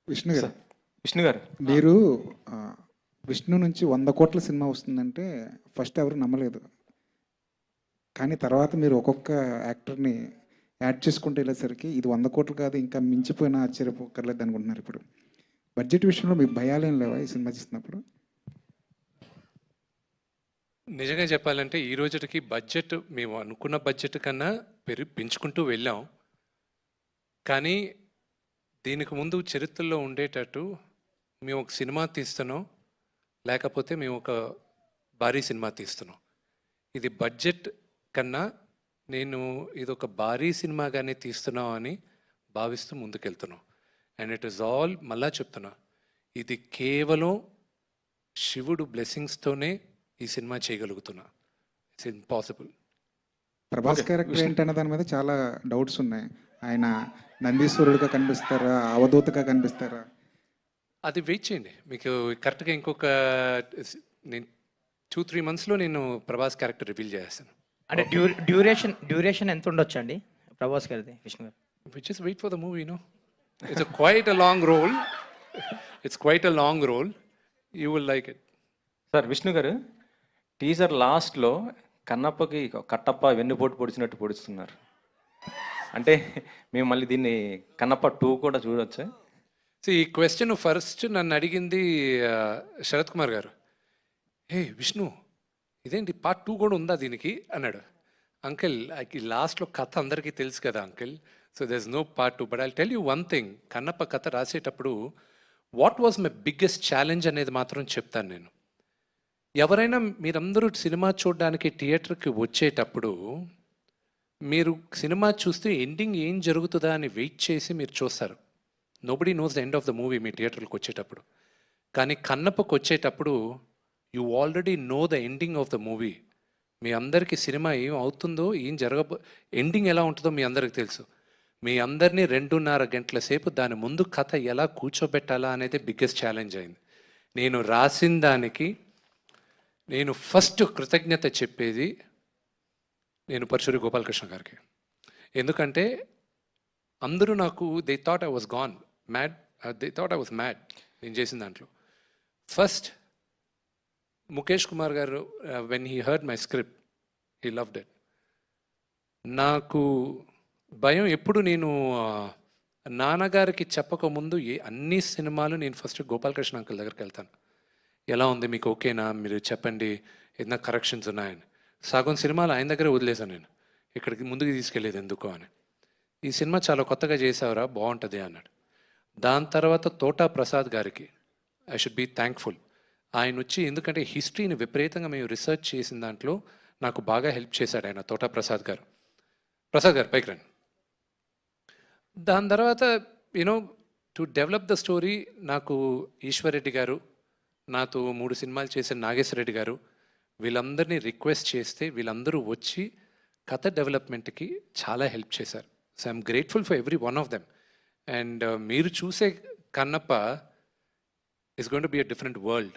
విష్ణు గారు, విష్ణు గారు మీరు ఆ, విష్ణు నుంచి 100 కోట్ల సినిమా వస్తుందంటే ఫస్ట్ ఎవరు నమ్మలేదు. కానీ తర్వాత మీరు ఒక్కొక్క యాక్టర్ని యాడ్ చేసుకుంటూ వెళ్ళేసరికి ఇది 100 కోట్లు కాదు, ఇంకా మించిపోయినా ఆశ్చర్యపోకర్లేదు అనుకుంటున్నారు. ఇప్పుడు బడ్జెట్ విషయంలో మీకు భయాలేం లేవా ఈ సినిమా చేసినప్పుడు? నిజంగా చెప్పాలంటే ఈ రోజుకి బడ్జెట్ మేము అనుకున్న బడ్జెట్ కన్నా పెంచుకుంటూ వెళ్ళాం. కానీ దీనికి ముందు చరిత్రలో ఉండేటట్టు మేము ఒక సినిమా తీస్తున్నాం, లేకపోతే మేము ఒక భారీ సినిమా తీస్తున్నాం. ఇది బడ్జెట్ కన్నా నేను ఇది ఒక భారీ సినిమాగానే తీస్తున్నాం అని భావిస్తూ ముందుకెళ్తున్నాం. అండ్ ఇట్ ఈస్ ఆల్, మళ్ళా చెప్తున్నా, ఇది కేవలం శివుడు బ్లెస్సింగ్స్తోనే ఈ సినిమా చేయగలుగుతున్నా. It's impossible. ప్రభాస్ క్యారెక్టర్ ఏంటనే దాని మీద చాలా డౌట్స్ ఉన్నాయి. ఆయన నందీశ్వరుడిగా కనిపిస్తారా, అవధూతగా కనిపిస్తారా? అది వెయిట్ చేయండి, మీకు కరెక్ట్గా ఇంకొక నేను 2-3 మంత్స్లో నేను ప్రభాస్ క్యారెక్టర్ రివీల్ చేస్తాను. అంటే డ్యూరేషన్ ఎంత ఉండొచ్చు అండి ప్రభాస్ గారిది, విష్ణు గారు? We just wait for the movie, no? It's quite a long role. It's quite a long role. You will like it. Sir Vishnu గారు, టీజర్ లాస్ట్లో కన్నప్పకి కట్టప్ప వెన్నుపోటు పొడిచినట్టు పొడుస్తున్నారు. అంటే మేము మళ్ళీ దీన్ని కన్నప్ప 2 కూడా చూడొచ్చా? See, ఈ క్వశ్చన్ ఫస్ట్ నన్ను అడిగింది శరత్ కుమార్ గారు. హే విష్ణు, ఇదేంటి పార్ట్ 2 కూడా ఉందా దీనికి అన్నాడు. అంకిల్, లాస్ట్లో కథ అందరికీ తెలుసు కదా uncle, so there is no part 2. But I tell you one thing, Kannappa కథ రాసేటప్పుడు what was my biggest challenge అనేది మాత్రం చెప్తాను నేను. ఎవరైనా మీరందరూ సినిమా చూడడానికి థియేటర్కి వచ్చేటప్పుడు మీరు సినిమా చూస్తే ఎండింగ్ ఏం జరుగుతుందా అని వెయిట్ చేసి మీరు చూస్తారు. Nobody knows the end of the movie మీ థియేటర్కి వచ్చేటప్పుడు. కానీ కన్నప్పకు వచ్చేటప్పుడు you already know the ending of the movie. మీ అందరికీ సినిమా ఏం అవుతుందో, ఏం ఎండింగ్ ఎలా ఉంటుందో మీ అందరికీ తెలుసు. మీ అందరినీ 2.5 గంటల సేపు దాని ముందు కథ ఎలా కూర్చోబెట్టాలా అనేది బిగ్గెస్ట్ ఛాలెంజ్ అయింది. నేను రాసిన దానికి నేను ఫస్ట్ కృతజ్ఞత చెప్పేది నేను పరశురి గోపాలకృష్ణ గారికి. ఎందుకంటే అందరూ నాకు they thought I was gone mad, they thought I was mad నేను చేసిన దాంట్లో. ఫస్ట్ ముఖేష్ కుమార్ గారు, when he heard my script, he loved it. నాకు భయం ఎప్పుడు, నేను నాన్నగారికి చెప్పకముందు అన్ని సినిమాలు నేను ఫస్ట్ గోపాలకృష్ణ అంకుల్ దగ్గరికి వెళ్తాను. ఎలా ఉంది, మీకు ఓకేనా, మీరు చెప్పండి, ఏదైనా కరెక్షన్స్ ఉన్నాయని. సగం సినిమాలు ఆయన దగ్గరే వదిలేసాను నేను, ఇక్కడికి ముందుకు తీసుకెళ్ళేది ఎందుకో అని. ఈ సినిమా చాలా కొత్తగా చేసావురా, బాగుంటుంది అన్నాడు. దాని తర్వాత తోటా ప్రసాద్ గారికి ఐ షుడ్ బీ థ్యాంక్ఫుల్. ఆయన వచ్చి, ఎందుకంటే హిస్టరీని విపరీతంగా మేము రీసెర్చ్ చేసిన దాంట్లో నాకు బాగా హెల్ప్ చేశాడు ఆయన, తోటా ప్రసాద్ గారు. ప్రసాద్ గారు పైకి రండి. దాని తర్వాత you know to develop the story నాకు ఈశ్వర్ రెడ్డి గారు, నాతో 3 సినిమాలు చేసిన నాగేశ్వర రెడ్డి గారు, వీళ్ళందరినీ రిక్వెస్ట్ చేస్తే వీళ్ళందరూ వచ్చి కథ డెవలప్మెంట్కి చాలా హెల్ప్ చేశారు. So I'm grateful for every one of them. And మీరు చూసే Kannappa is going to be a different world.